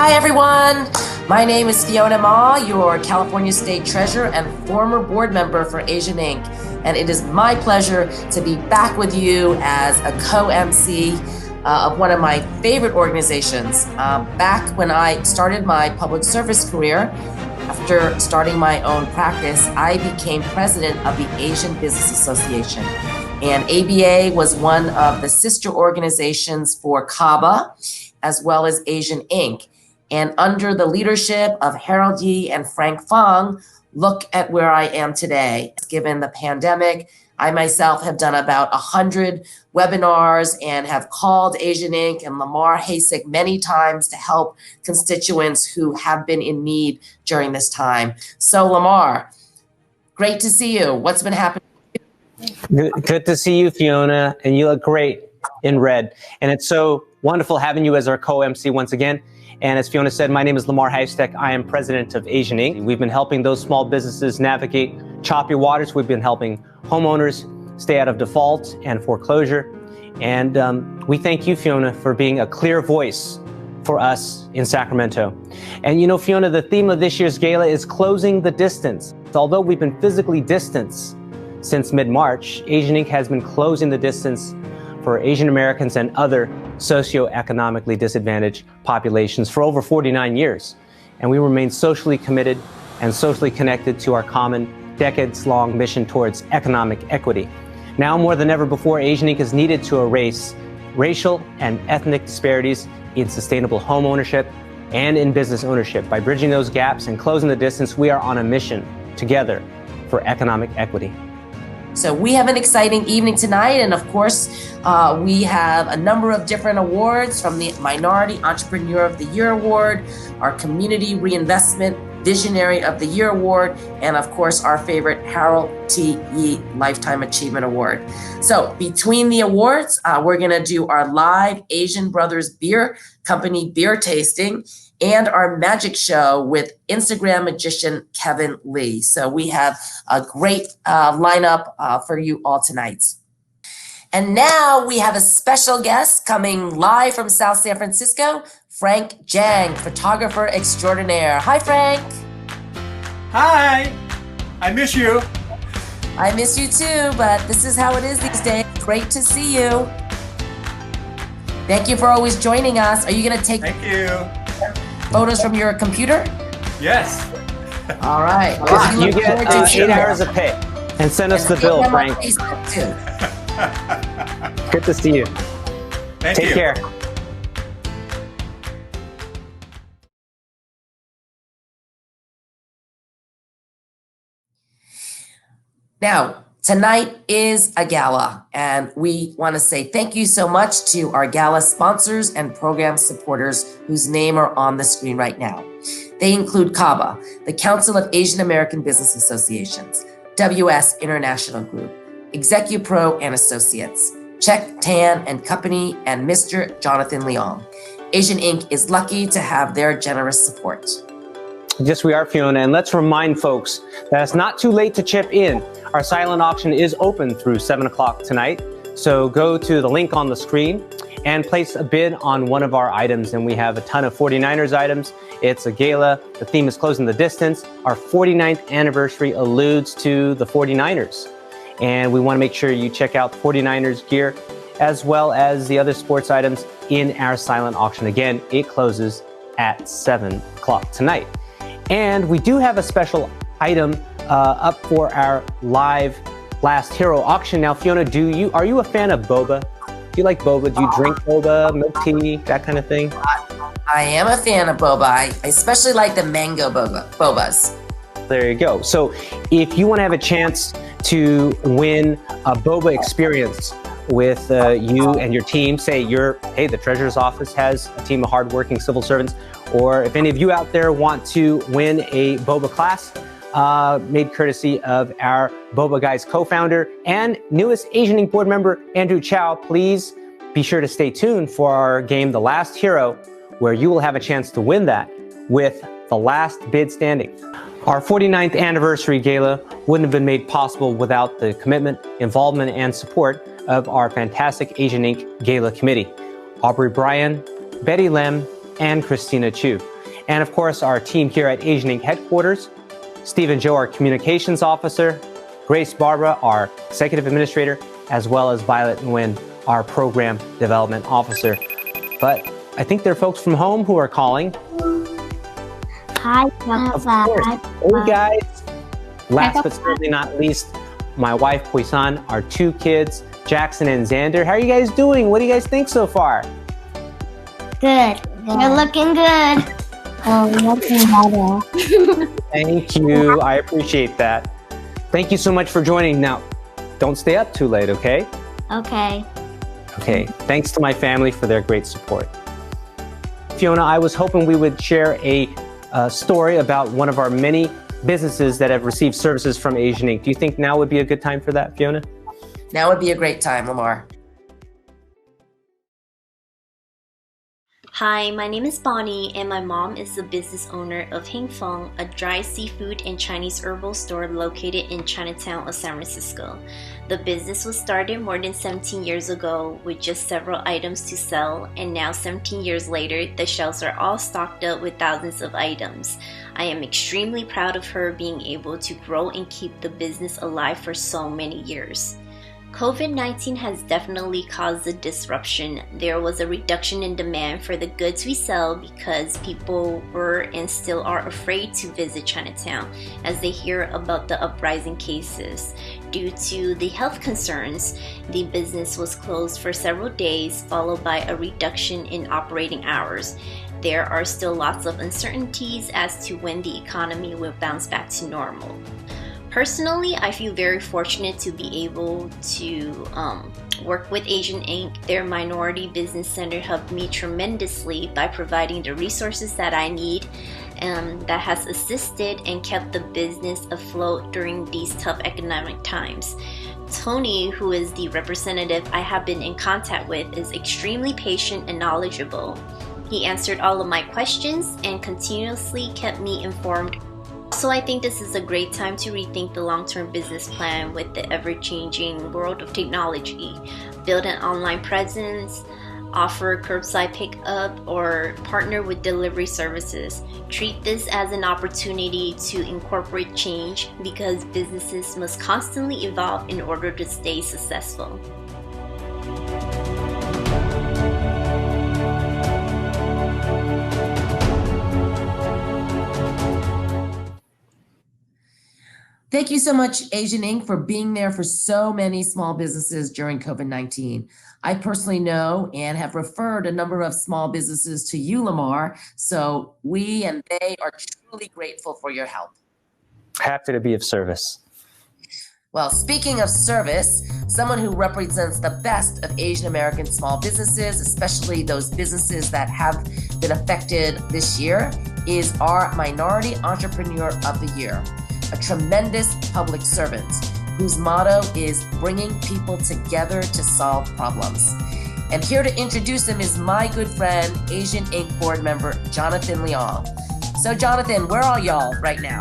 Hi everyone, my name is Fiona Ma, your California State Treasurer and former board member for Asian Inc. And it is my pleasure to be back with you as a co-MC of one of my favorite organizations. Back when I started my public service career, after starting my own practice, I became president of the Asian Business Association. And ABA was one of the sister organizations for CABA, as well as Asian Inc. And under the leadership of Harold Yee and Frank Fung, look at where I am today. Given the pandemic, I myself have done about 100 webinars and have called Asian Inc. and Lamar, Heystek many times to help constituents who have been in need during this time. So Lamar, great to see you. What's been happening? Good to see you, Fiona, and you look great in red. And it's so wonderful having you as our co-MC once again. And as Fiona said, my name is Lamar Heystek. I am president of Asian Inc. We've been helping those small businesses navigate choppy waters. We've been helping homeowners stay out of default and foreclosure. And we thank you, Fiona, for being a clear voice for us in Sacramento. And you know, Fiona, the theme of this year's gala is closing the distance. Although we've been physically distanced since mid-March, Asian Inc. has been closing the distance for Asian Americans and other socioeconomically disadvantaged populations for over 49 years. And we remain socially committed and socially connected to our common decades-long mission towards economic equity. Now more than ever before, Asian Inc. is needed to erase racial and ethnic disparities in sustainable home ownership and in business ownership. By bridging those gaps and closing the distance, we are on a mission together for economic equity. So we have an exciting evening tonight, and of course, we have a number of different awards, from the Minority Entrepreneur of the Year Award, our Community Reinvestment Visionary of the Year Award, and of course, our favorite Harold T. Yee Lifetime Achievement Award. So between the awards, we're gonna do our live Asian Brothers Beer Company beer tasting and our magic show with Instagram magician Kevin Lee. So we have a great lineup for you all tonight. And now we have a special guest coming live from South San Francisco, Frank Jang, photographer extraordinaire. Hi, Frank. Hi, I miss you. I miss you too, but this is how it is these days. Great to see you. Thank you for always joining us. Are you gonna take Thank you. photos from your computer? Yes. All right. You get 8 hours of pay. And send us the bill, Frank. Good to see you. Thank you. Take care. Now, tonight is a gala, and we want to say thank you so much to our gala sponsors and program supporters whose name are on the screen right now. They include CABA, the Council of Asian American Business Associations, WS International Group, ExecuPro and Associates, Check Tan and Company, and Mr. Jonathan Leong. Asian Inc. is lucky to have their generous support. Yes, we are, Fiona, and let's remind folks that it's not too late to chip in. Our silent auction is open through 7 o'clock tonight, so go to the link on the screen and place a bid on one of our items. And we have a ton of 49ers items. It's a gala. The theme is closing the distance. Our 49th anniversary alludes to the 49ers. And we want to make sure you check out 49ers gear as well as the other sports items in our silent auction. Again, it closes at 7 o'clock tonight. And we do have a special item up for our live Last Hero auction. Now, Fiona, are you a fan of boba? Do you like boba? Do you drink boba, milk tea, that kind of thing? I am a fan of boba. I especially like the mango bobas. There you go. So if you want to have a chance to win a boba experience with you and your team, say the treasurer's office has a team of hardworking civil servants, or if any of you out there want to win a boba class, made courtesy of our Boba Guys co-founder and newest Asian Inc. board member, Andrew Chow, please be sure to stay tuned for our game, The Last Hero, where you will have a chance to win that with the last bid standing. Our 49th anniversary gala wouldn't have been made possible without the commitment, involvement, and support of our fantastic Asian Inc. Gala Committee, Aubrey Bryan, Betty Lem, and Christina Chu. And of course, our team here at Asian Inc. headquarters, Steve and Joe, our communications officer, Grace Barbara, our executive administrator, as well as Violet Nguyen, our program development officer. But I think there are folks from home who are calling. Hi, Of course. Hey guys. Last but certainly not least, my wife Poisan, our 2 kids, Jackson and Xander. How are you guys doing? What do you guys think so far? Good. You're looking good. Oh, looking better. Thank you. I appreciate that. Thank you so much for joining. Now, don't stay up too late, okay? Okay. Okay. Thanks to my family for their great support. Fiona, I was hoping we would share a story about one of our many businesses that have received services from Asian Inc. Do you think now would be a good time for that, Fiona? Now would be a great time, Lamar. Hi, my name is Bonnie, and my mom is the business owner of Hing Fung, a dry seafood and Chinese herbal store located in Chinatown of San Francisco. The business was started more than 17 years ago with just several items to sell, and now 17 years later, the shelves are all stocked up with thousands of items. I am extremely proud of her being able to grow and keep the business alive for so many years. COVID-19 has definitely caused a disruption. There was a reduction in demand for the goods we sell because people were and still are afraid to visit Chinatown as they hear about the uprising cases. Due to the health concerns, the business was closed for several days, followed by a reduction in operating hours. There are still lots of uncertainties as to when the economy will bounce back to normal. Personally, I feel very fortunate to be able to work with Asian Inc. Their Minority Business Center helped me tremendously by providing the resources that I need, that has assisted and kept the business afloat during these tough economic times. Tony, who is the representative I have been in contact with, is extremely patient and knowledgeable. He answered all of my questions and continuously kept me informed. So I think this is a great time to rethink the long-term business plan with the ever-changing world of technology. Build an online presence, offer curbside pickup, or partner with delivery services. Treat this as an opportunity to incorporate change because businesses must constantly evolve in order to stay successful. Thank you so much, Asian Inc., for being there for so many small businesses during COVID-19. I personally know and have referred a number of small businesses to you, Lamar, so we and they are truly grateful for your help. Happy to be of service. Well, speaking of service, someone who represents the best of Asian American small businesses, especially those businesses that have been affected this year, is our Minority Entrepreneur of the Year, a tremendous public servant whose motto is bringing people together to solve problems. And here to introduce him is my good friend, Asian Inc. board member, Jonathan Leong. So Jonathan, where are y'all right now?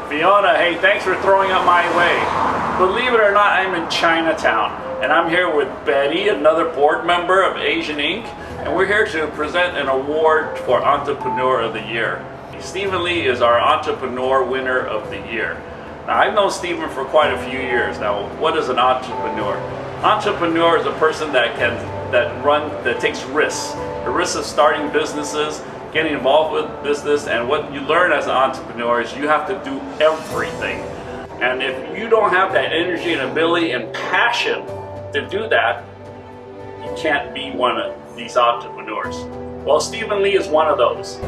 Fiona, hey, thanks for throwing up my way. Believe it or not, I'm in Chinatown, and I'm here with Betty, another board member of Asian Inc., and we're here to present an award for Entrepreneur of the Year. Stephen Lee is our Entrepreneur Winner of the Year. Now, I've known Stephen for quite a few years. Now, what is an entrepreneur? Entrepreneur is a person that takes risks. The risks of starting businesses, getting involved with business, and what you learn as an entrepreneur is you have to do everything. And if you don't have that energy and ability and passion to do that, you can't be one of these entrepreneurs. Well, Stephen Lee is one of those.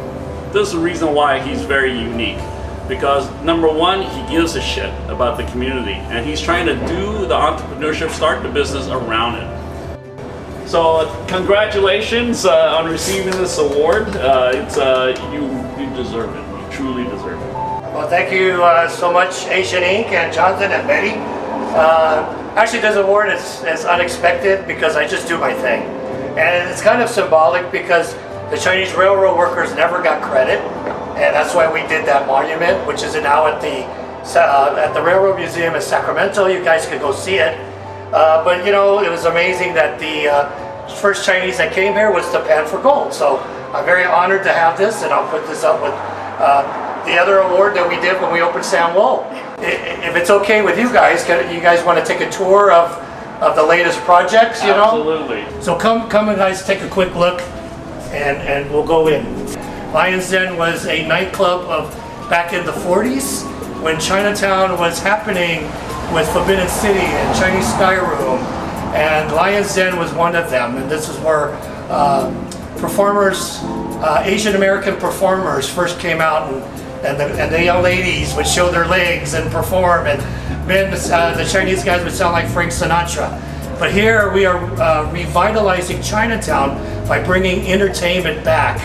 This is the reason why he's very unique. Because number one, he gives a shit about the community, and he's trying to do the entrepreneurship, start the business around it. So congratulations on receiving this award. You deserve it. You truly deserve it. Well, thank you so much, Asian Inc. and Jonathan and Betty. Actually, this award is unexpected because I just do my thing. And it's kind of symbolic because the Chinese railroad workers never got credit. And that's why we did that monument, which is now at the Railroad Museum in Sacramento. You guys could go see it. But you know, it was amazing that the first Chinese that came here was the pan for gold. So I'm very honored to have this, and I'll put this up with the other award that we did when we opened San Wo. If it's okay with you guys want to take a tour of the latest projects, you know? Absolutely. So come and guys, take a quick look, and we'll go in. Lion's Den was a nightclub of back in the 40s when Chinatown was happening with Forbidden City and Chinese Sky Room, and Lion's Den was one of them. And this is where performers, Asian American performers, first came out, and the young ladies would show their legs and perform, and men, the Chinese guys would sound like Frank Sinatra. But here we are revitalizing Chinatown by bringing entertainment back.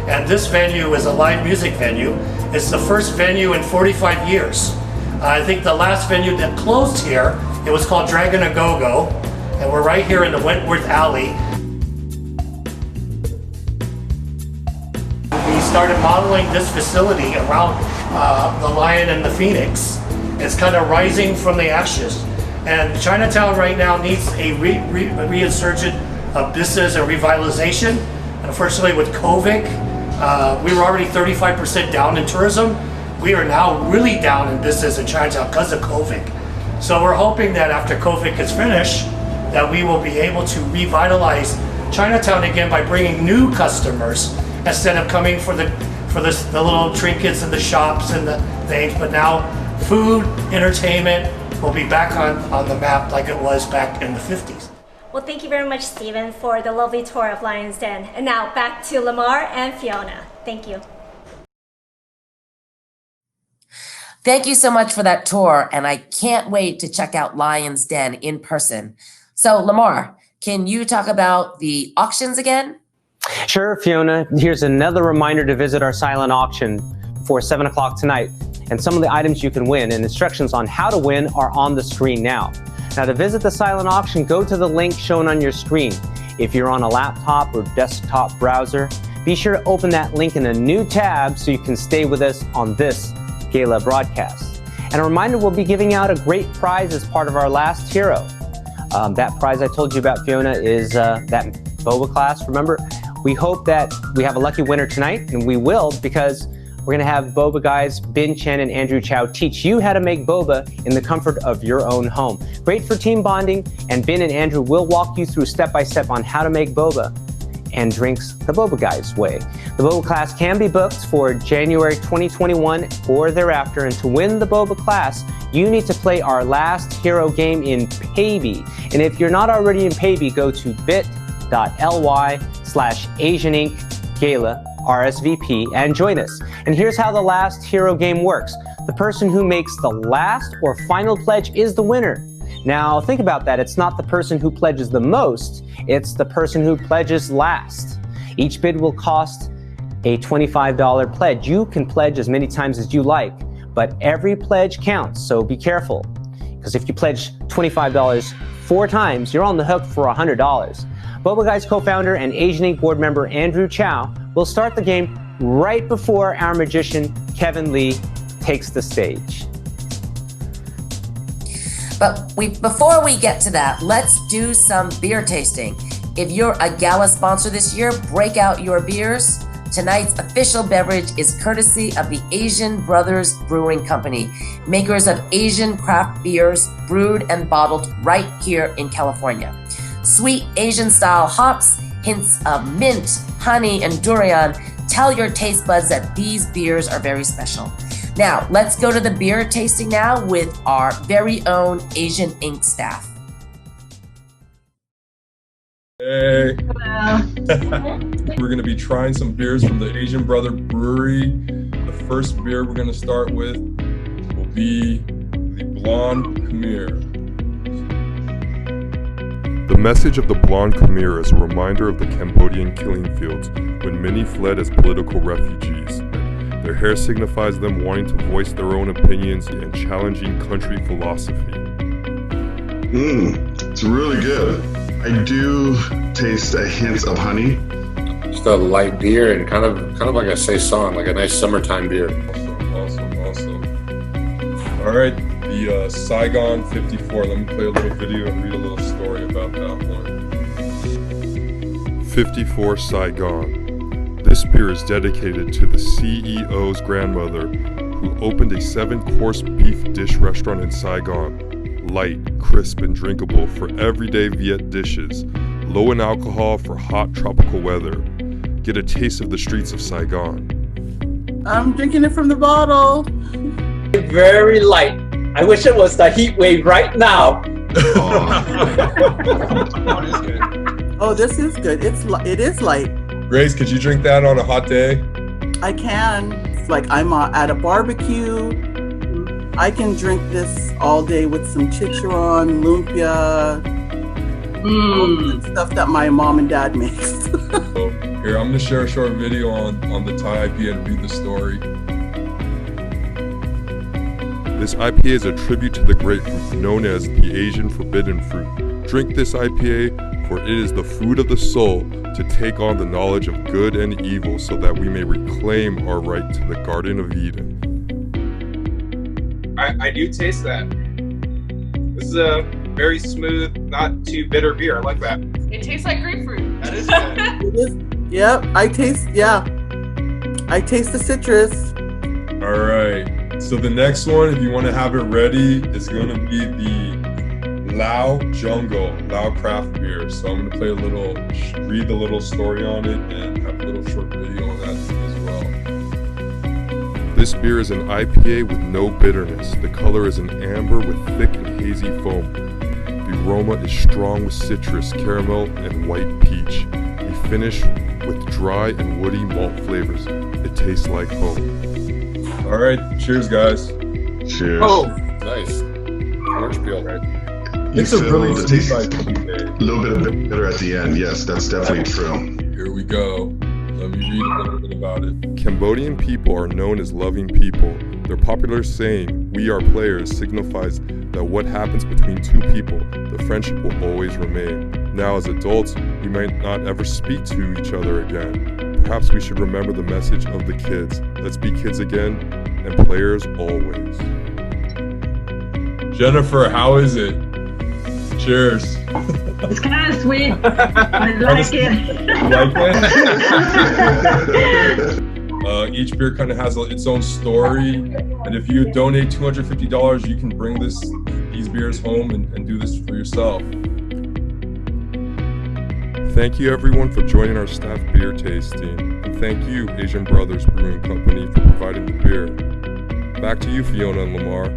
And this venue is a live music venue. It's the first venue in 45 years. I think the last venue that closed here, it was called Dragon A Go-Go, and we're right here in the Wentworth Alley. We started modeling this facility around the Lion and the Phoenix. It's kind of rising from the ashes. And Chinatown right now needs a resurgence of business and revitalization. And unfortunately with COVID, we were already 35% down in tourism. We are now really down in business in Chinatown because of COVID. So we're hoping that after COVID gets finished, that we will be able to revitalize Chinatown again by bringing new customers instead of coming for the little trinkets and the shops and the things. But now food, entertainment will be back on the map like it was back in the 50s. Well, thank you very much, Stephen, for the lovely tour of Lion's Den. And now back to Lamar and Fiona. Thank you. Thank you so much for that tour, and I can't wait to check out Lion's Den in person. So, Lamar, can you talk about the auctions again? Sure, Fiona. Here's another reminder to visit our silent auction for 7 o'clock tonight. And some of the items you can win and instructions on how to win are on the screen now. Now, to visit the silent auction, go to the link shown on your screen. If you're on a laptop or desktop browser, be sure to open that link in a new tab so you can stay with us on this Gala broadcast. And a reminder, we'll be giving out a great prize as part of our last hero. That prize I told you about, Fiona, is that boba class. Remember, we hope that we have a lucky winner tonight, and we will, because we're gonna have boba guys Bin Chen and Andrew Chow teach you how to make boba in the comfort of your own home. Great for team bonding, and Bin and Andrew will walk you through step-by-step on how to make boba and drinks the boba guys way. The boba class can be booked for January 2021 or thereafter, and to win the boba class, you need to play our last hero game in Paybe. And if you're not already in Paybe, go to bit.ly/Asian Inc. Gala RSVP and join us. And here's how the last hero game works. The person who makes the last or final pledge is the winner. Now think about that. It's not the person who pledges the most, it's the person who pledges last. Each bid will cost a $25 pledge. You can pledge as many times as you like, but every pledge counts, so be careful. Because if you pledge $25 4 times, you're on the hook for $100. Boba Guys co-founder and Asian Inc. board member Andrew Chow will start the game right before our magician Kevin Lee takes the stage. But before we get to that, let's do some beer tasting. If you're a Gala sponsor this year, break out your beers. Tonight's official beverage is courtesy of the Asian Brothers Brewing Company, makers of Asian craft beers brewed and bottled right here in California. Sweet Asian-style hops, hints of mint, honey, and durian tell your taste buds that these beers are very special. Now, let's go to the beer tasting now with our very own Asian Inc. staff. Hey. We're going to be trying some beers from the Asian Brother Brewery. The first beer we're going to start with will be the Blonde Khmer. The message of the Blonde Khmer is a reminder of the Cambodian killing fields when many fled as political refugees. Their hair signifies them wanting to voice their own opinions and challenging country philosophy. It's really good. I do taste a hint of honey. Just a light beer and kind of like a saison, like a nice summertime beer. Awesome. All right, the Saigon 54. Let me play a little video and read a little story about that one. 54 Saigon. This beer is dedicated to the CEO's grandmother who opened a 7-course beef dish restaurant in Saigon. Light, crisp, and drinkable for everyday Viet dishes. Low in alcohol for hot tropical weather. Get a taste of the streets of Saigon. I'm drinking it from the bottle. Very light. I wish it was the heat wave right now. Oh, this is good. It is light. Grace, could you drink that on a hot day? I can. It's like I'm at a barbecue. I can drink this all day with some chicharon, lumpia, stuff that my mom and dad makes. Here, I'm gonna share a short video on the Thai IPA and read the story. This IPA is a tribute to the grapefruit known as the Asian forbidden fruit. Drink this IPA, for it is the food of the soul to take on the knowledge of good and evil so that we may reclaim our right to the Garden of Eden. I do taste that. This is a very smooth, not too bitter beer. I like that. It tastes like grapefruit. That is good. It is. Yep, I taste the citrus. All right, so the next one, if you want to have it ready, is going to be the Lao Jungle Lao craft beer. So I'm going to read the little story on it and have a little short video on that as well. This beer is an IPA with no bitterness. The color is an amber with thick and hazy foam. The aroma is strong with citrus, caramel, and white peach. The finish with dry and woody malt flavors. It tastes like home. All right, cheers, guys. Cheers. Oh, nice. Orange peel, right? It's a really the taste, a little bit of bitter at the end. Yes, that's definitely true. Here we go. Let me read a little bit about it. Cambodian people are known as loving people. Their popular saying, "We are players," signifies that what happens between two people, the friendship will always remain. Now as adults, we might not ever speak to each other again. Perhaps we should remember the message of the kids. Let's be kids again and players always. Jennifer, how is it? Cheers. It's kind of sweet. I like it. Like it? Each beer kind of has its own story, and if you donate $250, you can bring these beers home and do this for yourself. Thank you everyone for joining our staff beer tasting, and thank you Asian Brothers Brewing Company for providing the beer. Back to you, Fiona and Lamar.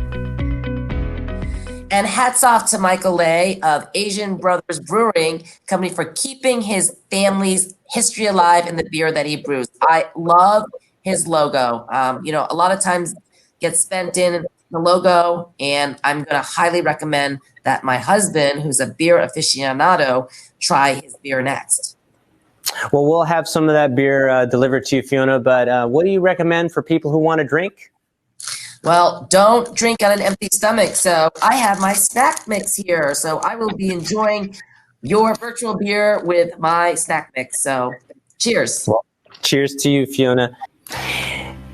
And hats off to Michael Lay of Asian Brothers Brewing Company for keeping his family's history alive in the beer that he brews. I love his logo. A lot of times gets spent in the logo, and I'm going to highly recommend that my husband, who's a beer aficionado, try his beer next. Well, we'll have some of that beer delivered to you, Fiona, but what do you recommend for people who want to drink? Well, don't drink on an empty stomach. So I have my snack mix here. So I will be enjoying your virtual beer with my snack mix. So cheers. Well, cheers to you, Fiona.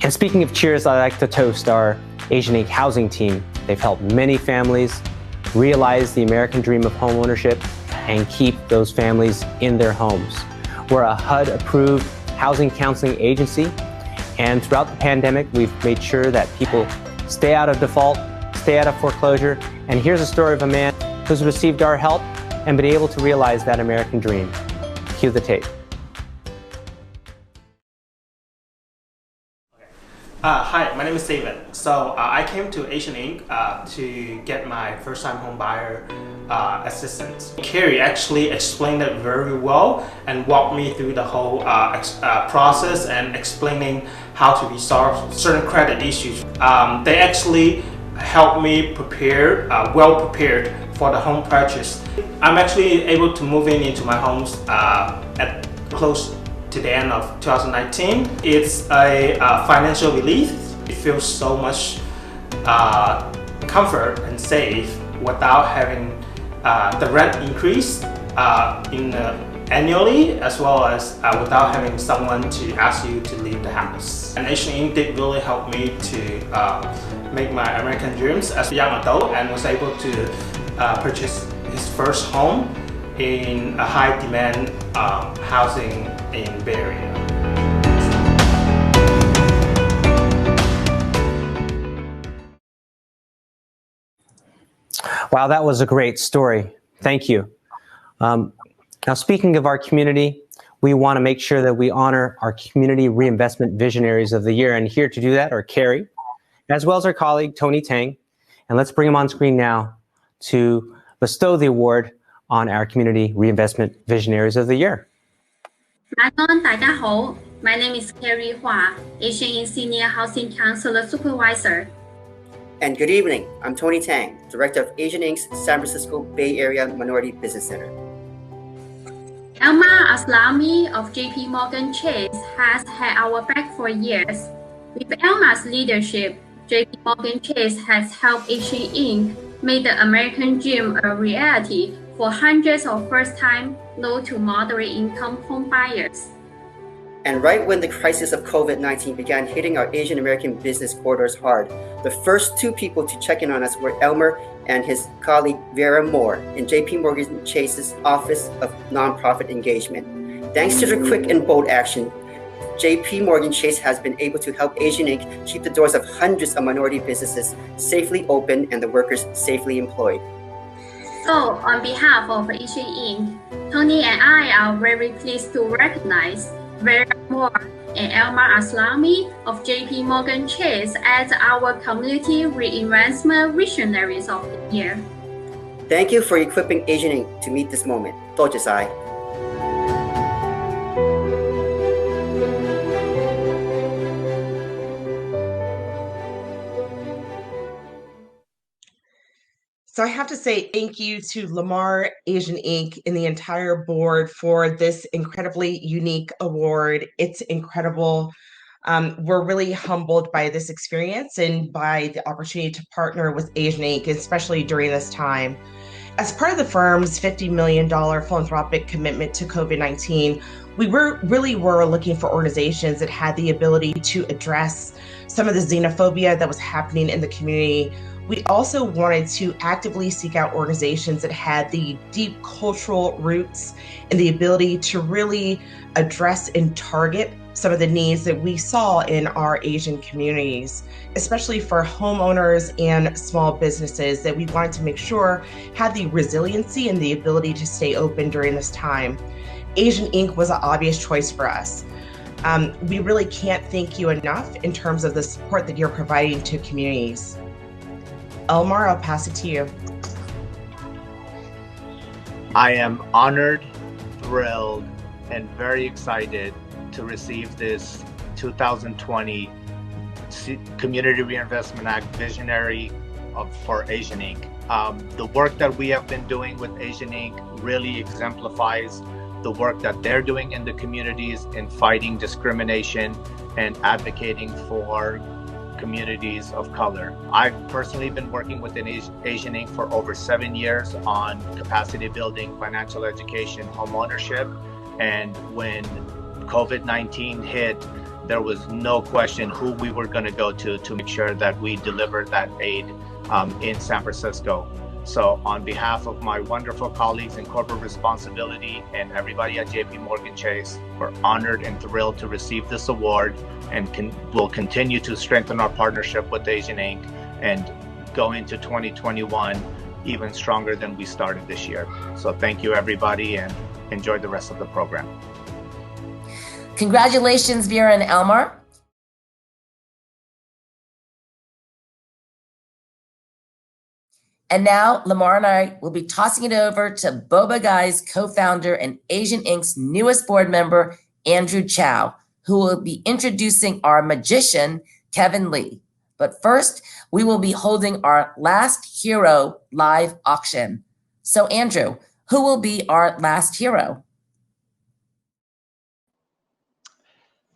And speaking of cheers, I'd like to toast our Asian Inc. housing team. They've helped many families realize the American dream of homeownership and keep those families in their homes. We're a HUD-approved housing counseling agency, and throughout the pandemic, we've made sure that people stay out of default, stay out of foreclosure, and here's a story of a man who's received our help and been able to realize that American dream. Cue the tape. Hi, my name is Steven. So I came to Asian Inc. To get my first-time home buyer assistance. Carrie actually explained it very well and walked me through the whole process and explaining how to resolve certain credit issues. They actually helped me prepare, well prepared for the home purchase. I'm actually able to move into my homes at close to the end of 2019. It's a financial relief. It feels so much comfort and safe without having the rent increase annually, as well as without having someone to ask you to leave the house. And Asian Inc. did really help me to make my American dreams as a young adult, and was able to purchase his first home in a high demand housing in Bay Area. Wow, that was a great story. Thank you. Now, speaking of our community, we want to make sure that we honor our Community Reinvestment Visionaries of the Year. And here to do that are Carrie, as well as our colleague, Tony Tang. And let's bring him on screen now to bestow the award on our Community Reinvestment Visionaries of the Year. 大家好, my name is Carrie Hua, Asian in Senior Housing Counselor Supervisor. And good evening, I'm Tony Tang, Director of Asian Inc.'s San Francisco Bay Area Minority Business Center. Elmar Aslami of JPMorgan Chase has had our back for years. With Elmar's leadership, JPMorgan Chase has helped Asian Inc. make the American dream a reality for hundreds of first-time, low to moderate-income home buyers. And right when the crisis of COVID-19 began hitting our Asian American business corridors hard, the first two people to check in on us were Elmar and his colleague Vera in JPMorgan Chase's Office of Nonprofit Engagement. Thanks to their quick and bold action, JPMorgan Chase has been able to help Asian Inc. keep the doors of hundreds of minority businesses safely open and the workers safely employed. So, on behalf of Asian Inc., Tony and I are very pleased to recognize Vera and Elmar Aslami of JPMorgan Chase as our Community Reinvestment Visionaries of the Year. Thank you for equipping Asian Inc. to meet this moment. Tojasai. So I have to say thank you to Lamar, Asian Inc. and the entire board for this incredibly unique award. It's incredible. We're really humbled by this experience and by the opportunity to partner with Asian Inc., especially during this time. As part of the firm's $50 million philanthropic commitment to COVID-19, we really were looking for organizations that had the ability to address some of the xenophobia that was happening in the community. We also wanted to actively seek out organizations that had the deep cultural roots and the ability to really address and target some of the needs that we saw in our Asian communities, especially for homeowners and small businesses that we wanted to make sure had the resiliency and the ability to stay open during this time. Asian Inc. was an obvious choice for us. We really can't thank you enough in terms of the support that you're providing to communities. Elmar, I'll pass it to you. I am honored, thrilled, and very excited to receive this 2020 Community Reinvestment Act Visionary for Asian Inc. The work that we have been doing with Asian Inc. really exemplifies the work that they're doing in the communities in fighting discrimination and advocating for communities of color. I've personally been working with Asian Inc. for over 7 years on capacity building, financial education, home ownership. And when COVID-19 hit, there was no question who we were going to go to make sure that we delivered that aid in San Francisco. So on behalf of my wonderful colleagues in corporate responsibility and everybody at JPMorgan Chase, we're honored and thrilled to receive this award and will continue to strengthen our partnership with Asian Inc. and go into 2021 even stronger than we started this year. So thank you everybody and enjoy the rest of the program. Congratulations, Vera and Elmar. And now Lamar and I will be tossing it over to Boba Guy's co-founder and Asian Inc.'s newest board member, Andrew Chow, who will be introducing our magician, Kevin Lee. But first, we will be holding our Last Hero live auction. So Andrew, who will be our last hero?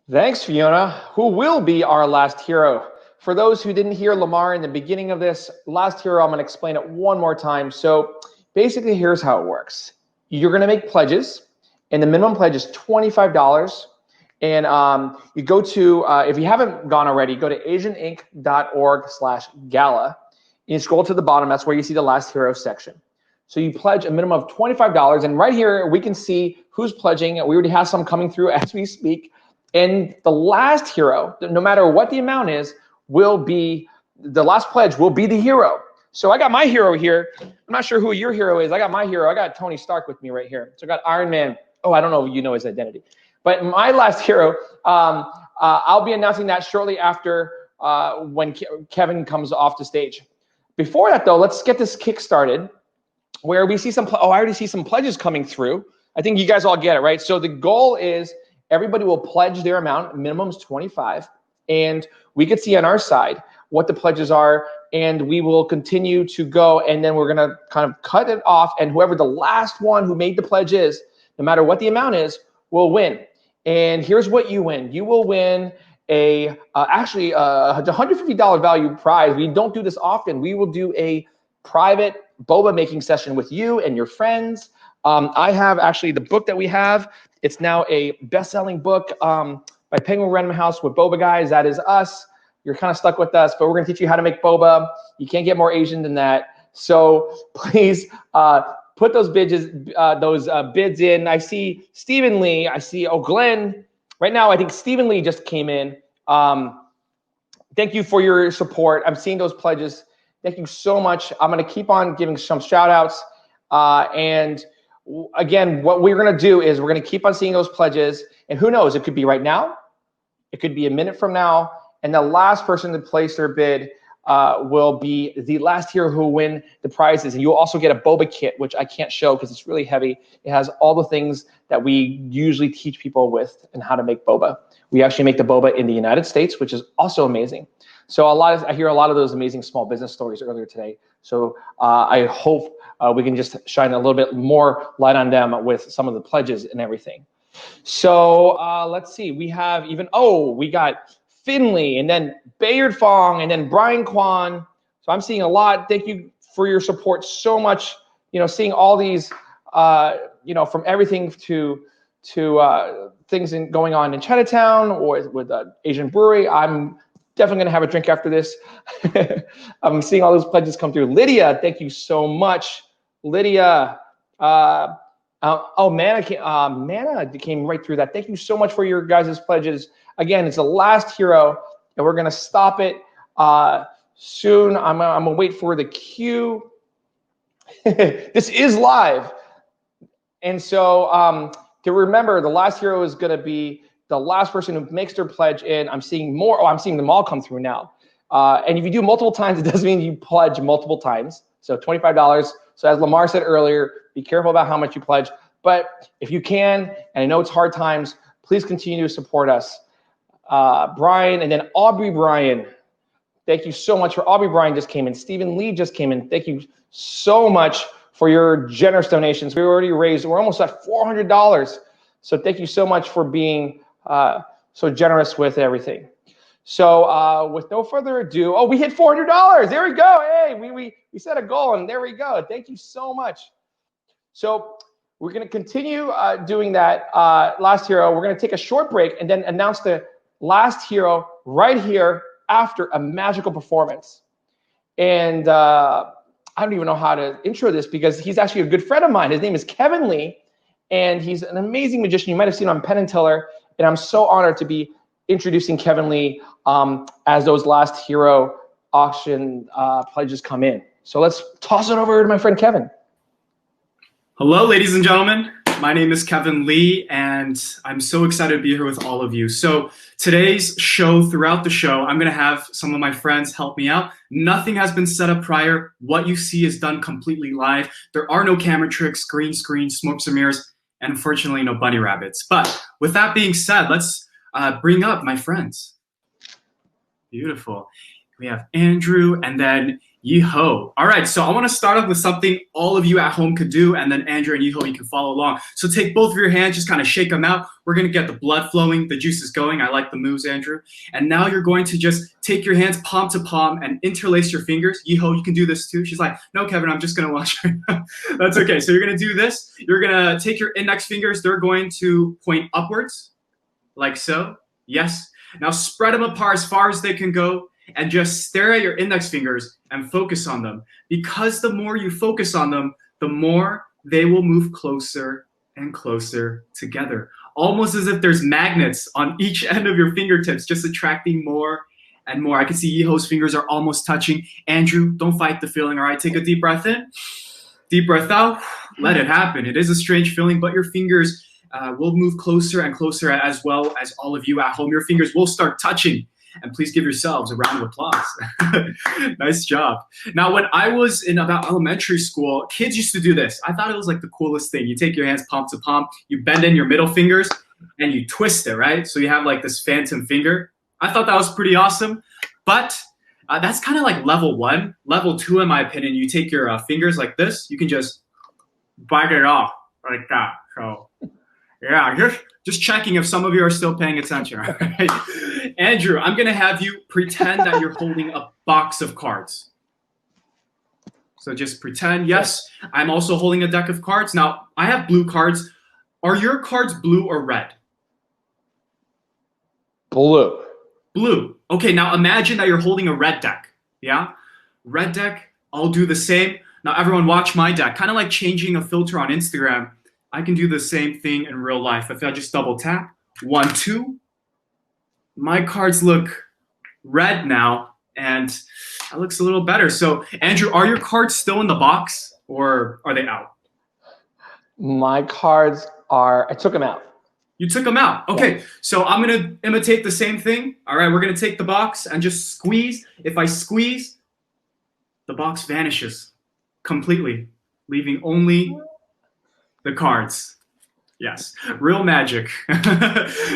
Thanks, Fiona. Who will be our last hero? For those who didn't hear Lamar in the beginning of this, last hero, I'm going to explain it one more time. So basically, here's how it works. You're going to make pledges, and the minimum pledge is $25. And you go to, if you haven't gone already, go to asianinc.org/gala. You scroll to the bottom. That's where you see the last hero section. So you pledge a minimum of $25. And right here, we can see who's pledging. We already have some coming through as we speak. And the last hero, no matter what the amount is, will be, the last pledge will be the hero. So I got my hero here. I'm not sure who your hero is. I got my hero. I got Tony Stark with me right here. So I got Iron Man. Oh, I don't know if you know his identity. But my last hero, I'll be announcing that shortly after when Kevin comes off the stage. Before that, though, let's get this kick started where we see some, I already see some pledges coming through. I think you guys all get it, right? So the goal is everybody will pledge their amount, minimum is 25, and we could see on our side what the pledges are, and we will continue to go, and then we're gonna kind of cut it off, and whoever the last one who made the pledge is, no matter what the amount is, will win. And here's what you win. You will win actually a $150 value prize. We don't do this often. We will do a private boba making session with you and your friends. I have actually the book that we have. It's now a best-selling book by Penguin Random House with Boba Guys. That is us. You're kind of stuck with us, but we're gonna teach you how to make boba. You can't get more Asian than that. So please put those bids in. I see Stephen Lee. I see Glenn. Right now, I think Stephen Lee just came in. Thank you for your support. I'm seeing those pledges. Thank you so much. I'm going to keep on giving some shout outs. And again, what we're going to do is we're going to keep on seeing those pledges. And who knows, it could be right now. It could be a minute from now. And the last person to place their bid will be the last hero who will win the prizes. And you'll also get a boba kit, which I can't show because it's really heavy. It has all the things that we usually teach people with and how to make boba. We actually make the boba in the United States, which is also amazing. So I hear a lot of those amazing small business stories earlier today. So I hope we can just shine a little bit more light on them with some of the pledges and everything. So let's see, we have even, we got Finley, and then Bayard Fong, and then Brian Kwan. So I'm seeing a lot. Thank you for your support so much. You know, seeing all these, from everything to things going on in Chinatown or with Asian Brewery. I'm definitely gonna have a drink after this. I'm seeing all those pledges come through. Lydia, thank you so much. Lydia, Mana came right through that. Thank you so much for your guys' pledges. Again, it's the last hero, and we're gonna stop it soon. I'm gonna wait for the queue. This is live. And so to remember, the last hero is gonna be the last person who makes their pledge in. I'm seeing more, I'm seeing them all come through now. And if you do multiple times, it doesn't mean you pledge multiple times. So $25. So as Lamar said earlier, be careful about how much you pledge. But if you can, and I know it's hard times, please continue to support us. Brian, and then Aubrey Bryan. Thank you so much for Aubrey Bryan just came in. Stephen Lee just came in. Thank you so much for your generous donations. We already raised, we're almost at $400. So thank you so much for being so generous with everything. So with no further ado, we hit $400. There we go. Hey, we set a goal, and there we go. Thank you so much. So we're going to continue doing that last hero. We're going to take a short break and then announce the last hero right here after a magical performance. And I don't even know how to intro this because he's actually a good friend of mine. His name is Kevin Lee, and he's an amazing magician. You might have seen him on Penn and Teller, and I'm so honored to be introducing Kevin Lee as those last hero auction pledges come in. So let's toss it over to my friend Kevin. Hello, ladies and gentlemen. My name is Kevin Lee, and I'm so excited to be here with all of you. So today's show, throughout the show, I'm going to have some of my friends help me out. Nothing has been set up prior. What you see is done completely live. There are no camera tricks, green screen, smokes and mirrors, and unfortunately, no bunny rabbits. But with that being said, let's bring up my friends. Beautiful. We have Andrew and then Yeho. All right, so I want to start off with something all of you at home could do, and then Andrew and Yeho, you can follow along. So take both of your hands, just kind of shake them out. We're going to get the blood flowing, the juices going. I like the moves, Andrew. And now you're going to just take your hands palm to palm and interlace your fingers. Yeho, you can do this too. She's like, no, Kevin, I'm just going to watch right now. That's okay. So you're going to do this. You're going to take your index fingers. They're going to point upwards, like so. Yes. Now spread them apart as far as they can go. And just stare at your index fingers and focus on them. Because the more you focus on them, the more they will move closer and closer together. Almost as if there's magnets on each end of your fingertips, just attracting more and more. I can see Yiho's fingers are almost touching. Andrew, don't fight the feeling, all right? Take a deep breath in, deep breath out, let it happen. It is a strange feeling, but your fingers will move closer and closer, as well as all of you at home. Your fingers will start touching. And please give yourselves a round of applause. Nice job. Now, when I was in about elementary school, kids used to do this. I thought it was like the coolest thing. You take your hands palm to palm, you bend in your middle fingers, and you twist it, right? So you have like this phantom finger. I thought that was pretty awesome. But that's kind of like level 1. Level 2, in my opinion, you take your fingers like this. You can just bite it off like that. So yeah, just checking if some of you are still paying attention. All right? Andrew, I'm going to have you pretend that you're holding a box of cards. So just pretend. Yes, I'm also holding a deck of cards. Now, I have blue cards. Are your cards blue or red? Blue. Blue. Okay, now imagine that you're holding a red deck. Yeah? Red deck, I'll do the same. Now, everyone watch my deck. Kind of like changing a filter on Instagram. I can do the same thing in real life. If I just double tap, 1, 2, my cards look red now, and that looks a little better. So, Andrew, are your cards still in the box, or are they out? My cards are, I took them out. You took them out. Okay, so I'm going to imitate the same thing. All right, we're going to take the box and just squeeze. If I squeeze, the box vanishes completely, leaving only the cards. Yes, real magic.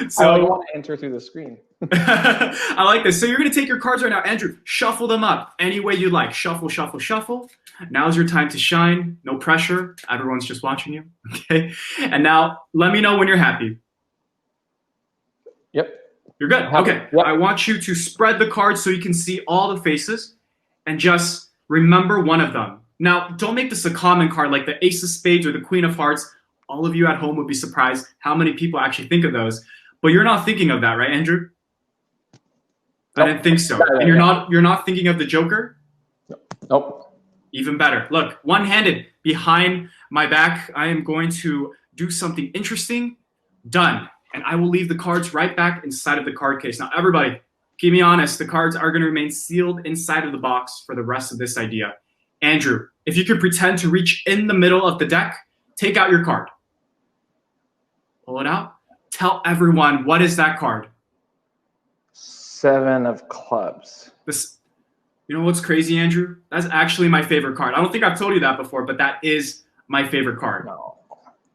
So I want to enter through the screen. I like this. So you're going to take your cards right now. Andrew, shuffle them up any way you like. Shuffle, shuffle, shuffle. Now's your time to shine. No pressure. Everyone's just watching you. Okay. And now let me know when you're happy. Yep. You're good. Okay. Yep. I want you to spread the cards so you can see all the faces and just remember one of them. Now, don't make this a common card like the Ace of Spades or the Queen of Hearts. All of you at home would be surprised how many people actually think of those. But you're not thinking of that, right, Andrew? I didn't think so. And you're not thinking of the Joker? Nope. Even better. Look, one-handed behind my back, I am going to do something interesting. Done. And I will leave the cards right back inside of the card case. Now, everybody, keep me honest. The cards are going to remain sealed inside of the box for the rest of this idea. Andrew, if you could pretend to reach in the middle of the deck, take out your card. Pull it out. Tell everyone, what is that card? 7 of clubs. You know what's crazy, Andrew? That's actually my favorite card. I don't think I've told you that before, but that is my favorite card. No.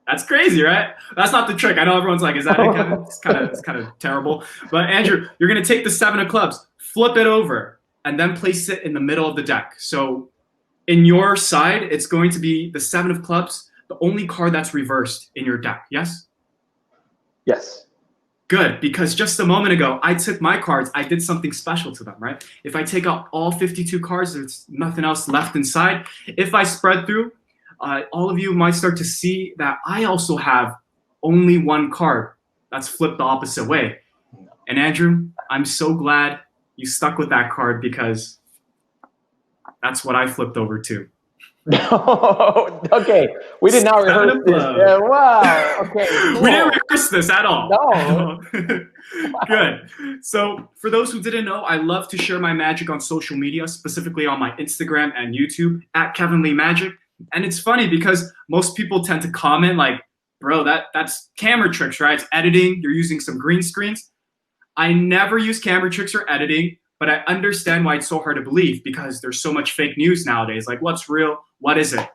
That's crazy, right? That's not the trick. I know everyone's like, is that it, Kevin? It's kind of terrible. But Andrew, you're going to take the 7 of clubs, flip it over, and then place it in the middle of the deck. So in your side, it's going to be the 7 of clubs, the only card that's reversed in your deck. Yes? Yes. Good, because just a moment ago, I took my cards, I did something special to them, right? If I take out all 52 cards, there's nothing else left inside. If I spread through, all of you might start to see that I also have only one card that's flipped the opposite way. And Andrew, I'm so glad you stuck with that card because that's what I flipped over too. Okay, we did not rehearse this. Yeah, wow. Okay. Cool. We didn't rehearse this at all. No. Good. So for those who didn't know, I love to share my magic on social media, specifically on my Instagram and YouTube at Kevin Lee Magic. And it's funny because most people tend to comment like, bro, that's camera tricks, right? It's editing. You're using some green screens. I never use camera tricks or editing, but I understand why it's so hard to believe because there's so much fake news nowadays. Like, what's real? What is it?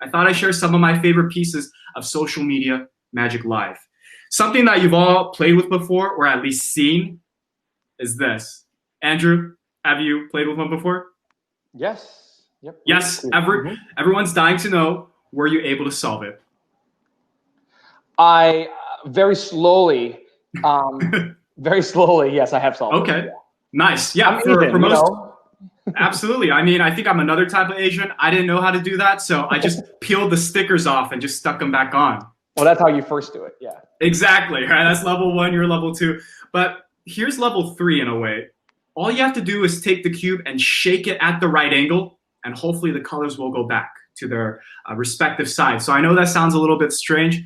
I thought I'd share some of my favorite pieces of social media magic live. Something that you've all played with before or at least seen is this. Andrew, have you played with one before? Yes. Yep. Yes. Everyone's dying to know, were you able to solve it? I very slowly, yes, I have solved it. Okay. Yeah. Nice. Yeah, for most. Absolutely. I mean, I think I'm another type of Asian. I didn't know how to do that, so I just peeled the stickers off and just stuck them back on. Well, that's how you first do it. Yeah. Exactly. Right. That's level 1. You're level 2. But here's level 3 in a way. All you have to do is take the cube and shake it at the right angle, and hopefully the colors will go back. to their respective sides. So I know that sounds a little bit strange.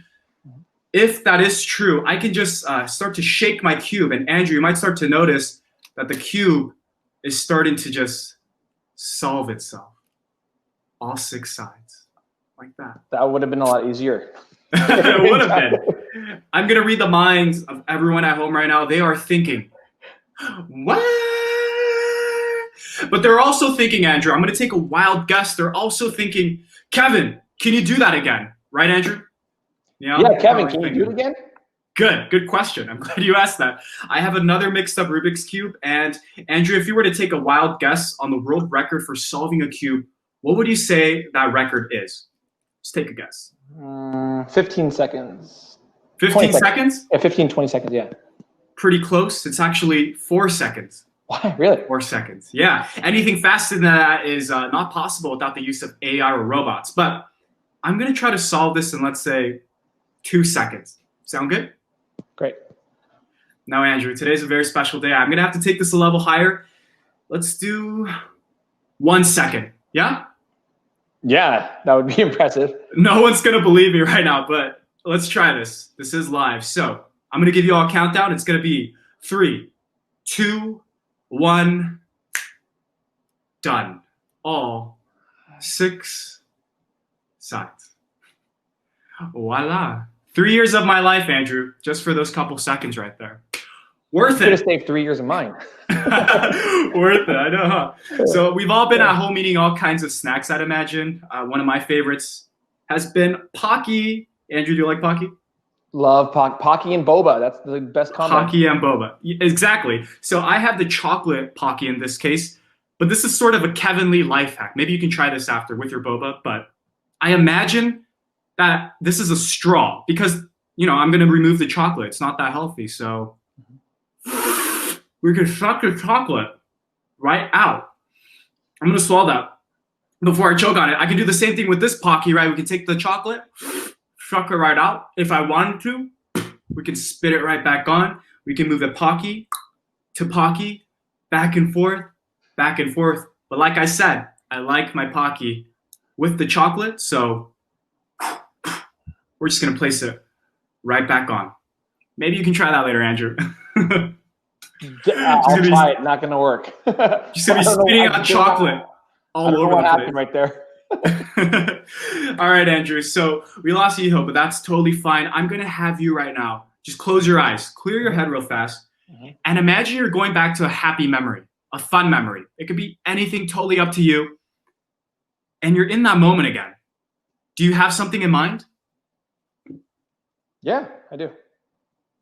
If that is true, I can just start to shake my cube, and Andrew, you might start to notice that the cube is starting to just solve itself. All 6 sides, like that. That would have been a lot easier. It would have been. I'm gonna read the minds of everyone at home right now. They are thinking, what? But they're also thinking, Andrew, I'm gonna take a wild guess. They're also thinking, Kevin, can you do that again? Right, Andrew? Yeah, Kevin, can you do it again? Good question. I'm glad you asked that. I have another mixed up Rubik's Cube. And Andrew, if you were to take a wild guess on the world record for solving a cube, what would you say that record is? Just take a guess. 15 seconds. 15 seconds? Yeah, 15, 20 seconds, yeah. Pretty close. It's actually 4 seconds. Wow, really? 4 seconds. Yeah. Anything faster than that is not possible without the use of AI or robots. But I'm going to try to solve this in, let's say, 2 seconds. Sound good? Great. Now, Andrew, today's a very special day. I'm going to have to take this a level higher. Let's do 1 second. Yeah? Yeah, that would be impressive. No one's going to believe me right now, but let's try this. This is live. So I'm going to give you all a countdown. It's going to be 3, 2, 1. Done. All 6 sides. Voila. 3 years of my life, Andrew, just for those couple seconds right there. Worth it. Could have saved 3 years of mine. Worth it, I know, huh? So we've all been at home eating all kinds of snacks, I'd imagine. One of my favorites has been Pocky. Andrew, do you like Pocky? Love Pocky and boba. That's the best combo. Pocky and boba. Exactly. So I have the chocolate Pocky in this case, but this is sort of a Kevin Lee life hack. Maybe you can try this after with your boba, but I imagine that this is a straw because, you know, I'm going to remove the chocolate. It's not that healthy. So we can suck the chocolate right out. I'm going to swallow that before I choke on it. I can do the same thing with this Pocky, right? We can take the chocolate, suck it right out. If I wanted to, we can spit it right back on. We can move it Pocky to Pocky, back and forth, back and forth. But like I said, I like my Pocky with the chocolate, so we're just going to place it right back on. Maybe you can try that later, Andrew. I'll try it. Not going to work. Just going to be spitting out chocolate all over the place. Right there. All right, Andrew. So we lost Eho, but that's totally fine. I'm going to have you right now. Just close your eyes. Clear your head real fast. And imagine you're going back to a happy memory, a fun memory. It could be anything, totally up to you. And you're in that moment again. Do you have something in mind? Yeah, I do.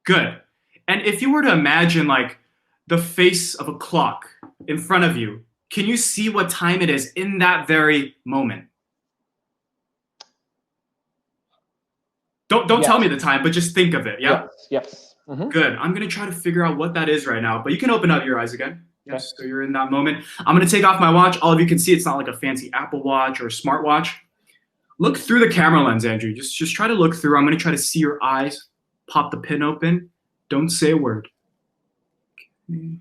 Good. And if you were to imagine like the face of a clock in front of you, can you see what time it is in that very moment? Don't tell me the time, but just think of it. Yeah? Yes. Good. I'm going to try to figure out what that is right now, but you can open up your eyes again. Yes. So you're in that moment. I'm going to take off my watch. All of you can see it's not like a fancy Apple Watch or a smartwatch. Look through the camera lens, Andrew. Just try to look through. I'm going to try to see your eyes. Pop the pin open. Don't say a word. Okay.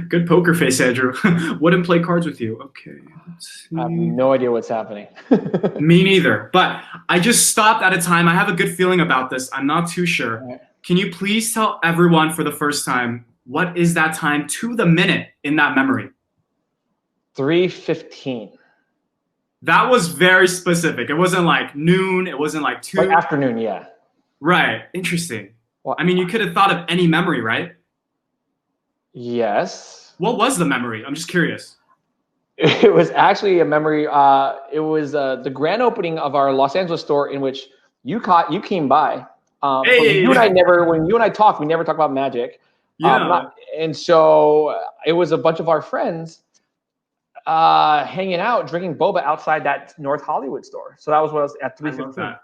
Good poker face, Andrew. Wouldn't play cards with you. Okay. I have no idea what's happening. Me neither. But I just stopped at a time. I have a good feeling about this. I'm not too sure. Right. Can you please tell everyone for the first time, what is that time to the minute in that memory? 3:15. That was very specific. It wasn't like noon. It wasn't like 2. Like afternoon, yeah. Right. Interesting. Well, I mean, you could have thought of any memory, right? Yes. What was the memory? I'm just curious. It was actually a memory. It was the grand opening of our Los Angeles store in which you came by. Hey. You and I when you and I talked, we never talked about magic. Yeah. And so it was a bunch of our friends hanging out, drinking boba outside that North Hollywood store. So that was what I was at 3:15.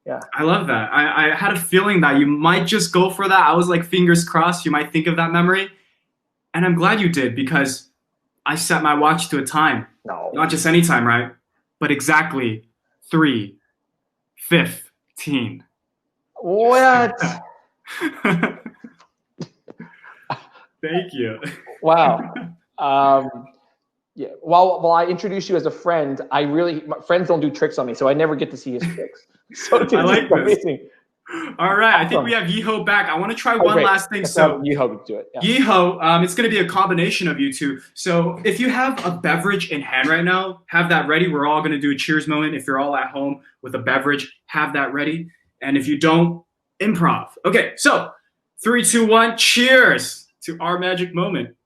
Yeah. I love that. I had a feeling that you might just go for that. I was like, fingers crossed, you might think of that memory. And I'm glad you did because I set my watch to a time. No. Not just any time, right? But exactly 3:15. What? Thank you. Wow. Yeah. While I introduce you as a friend, my friends don't do tricks on me, so I never get to see his tricks. So I like this. amazing. All right, I think we have Yeho back. I want to try one last thing. So Yeho do it. Yeah. Yeho, it's going to be a combination of you two. So if you have a beverage in hand right now, have that ready. We're all going to do a cheers moment. If you're all at home with a beverage, have that ready. And if you don't, improv. Okay, so 3, 2, 1, cheers to our magic moment.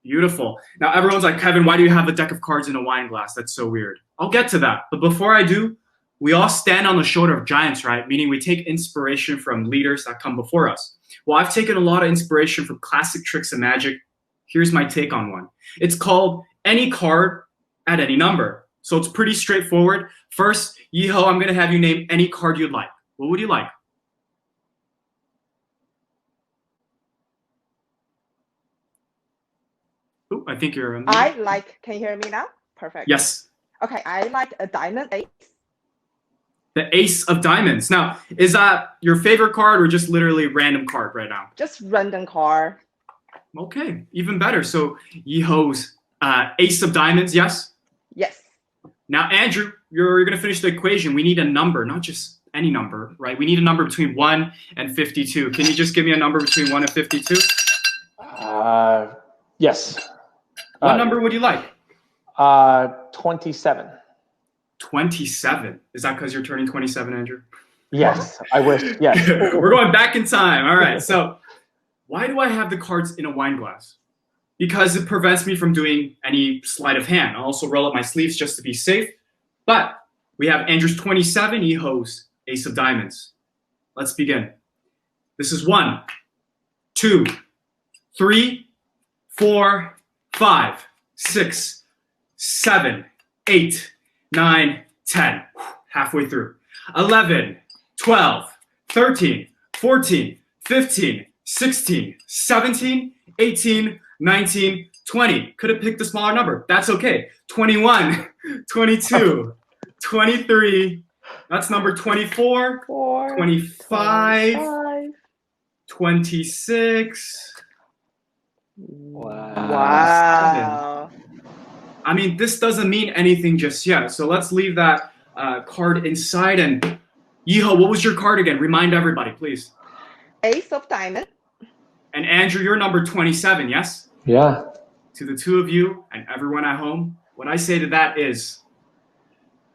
Beautiful. Now everyone's like, Kevin, why do you have a deck of cards in a wine glass? That's so weird. I'll get to that. But before I do, we all stand on the shoulder of giants, right? Meaning we take inspiration from leaders that come before us. Well, I've taken a lot of inspiration from classic tricks of magic. Here's my take on one. It's called any card at any number. So it's pretty straightforward. First, Yeho, I'm going to have you name any card you'd like. What would you like? Ooh, I think you're... I like... Can you hear me now? Perfect. Yes. Okay, I like a diamond ace. The ace of diamonds. Now, is that your favorite card or just literally random card right now? Just random card. Okay, even better. So Yeho's ace of diamonds, yes? Yes. Now, Andrew, you're going to finish the equation. We need a number, not just any number, right? We need a number between 1 and 52. Can you just give me a number between 1 and 52? Yes. What number would you like? 27. 27. Is that because you're turning 27, Andrew? Yes, I wish. Yes. We're going back in time. All right. So why do I have the cards in a wine glass? Because it prevents me from doing any sleight of hand. I'll also roll up my sleeves just to be safe. But we have Andrew's 27, Yeho's ace of diamonds. Let's begin. This is 1, 2, 3, 4, 5, 6, 7, 8, 9, 10. Halfway through. 11, 12, 13, 14, 15, 16, 17, 18, 19, 20. Could have picked a smaller number. That's okay. 21, 22, 23. That's number 24, 25, 26. Wow. I mean, this doesn't mean anything just yet. So let's leave that card inside. And Yeho, what was your card again? Remind everybody, please. Ace of diamond. And Andrew, you're number 27, yes? Yeah. To the two of you and everyone at home, what I say to that is,